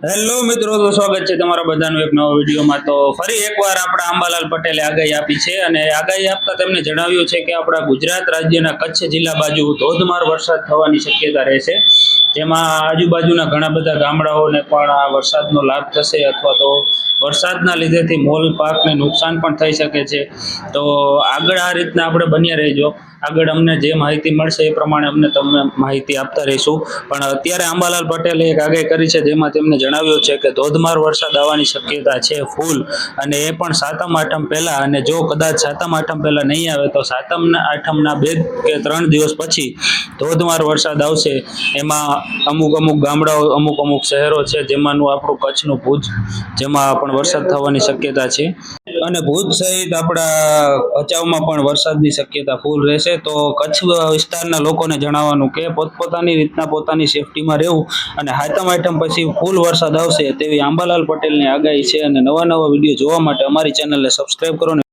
Hello મિત્રો, તો સ્વાગત છે તમારા બધાનું એક નવા વિડીયોમાં। તો ફરી એકવાર આપણા અંબાલાલ પટેલે આગાહી આપી છે અને આગાહી આપતા તેમને જણાવ્યું છે કે આપણા ગુજરાત રાજ્યના કચ્છ જિલ્લા બાજુ ધોધમાર વરસાદ થવાની શક્યતા રહેશે, જેમાં આજુબાજુના ઘણા બધા ગામડાઓને પણ આ વરસાદનો લાભ થશે અથવા તો વરસાદના લીધેથી મોલ પાકને નુકસાન પણ થઈ શકે છે। તો આગળ આ રીતના આપણે બન્યા રહેજો, આગળ અમને જે માહિતી મળશે એ પ્રમાણે અમને તમને માહિતી આપતા રહીશું। પણ અત્યારે અંબાલાલ પટેલે એક આગાહી કરી છે, જેમાં તેમને જણાવ્યું છે કે ધોધમાર વરસાદ આવવાની શક્યતા છે ફૂલ, અને એ પણ સાતમ આઠમ પહેલા। અને જો કદાચ સાતમ આઠમ પહેલા નહીં આવે તો સાતમ આઠમના 2 કે 3 દિવસ પછી ધોધમાર વરસાદ આવશે। એમાં અમુક ગામડાઓ, અમુક શહેરો છે, જેમાંનું આપણું કચ્છનું ભુજ, જેમાં પણ વરસાદ થવાની શક્યતા છે। અને ભુજ સહિત આપણા ભચાઉમાં પણ વરસાદની શક્યતા ફૂલ રહેશે। તો કચ્છ વિસ્તારના લોકોને જણાવવાનું કે પોતપોતાની રીતના પોતાની સેફટીમાં રહેવું, અને સાતમ આઠમ પછી ફૂલ વરસાદ આવશે તેવી અંબાલાલ પટેલની આગાહી છે। અને નવા વિડીયો જોવા માટે અમારી ચેનલને સબસ્ક્રાઇબ કરો।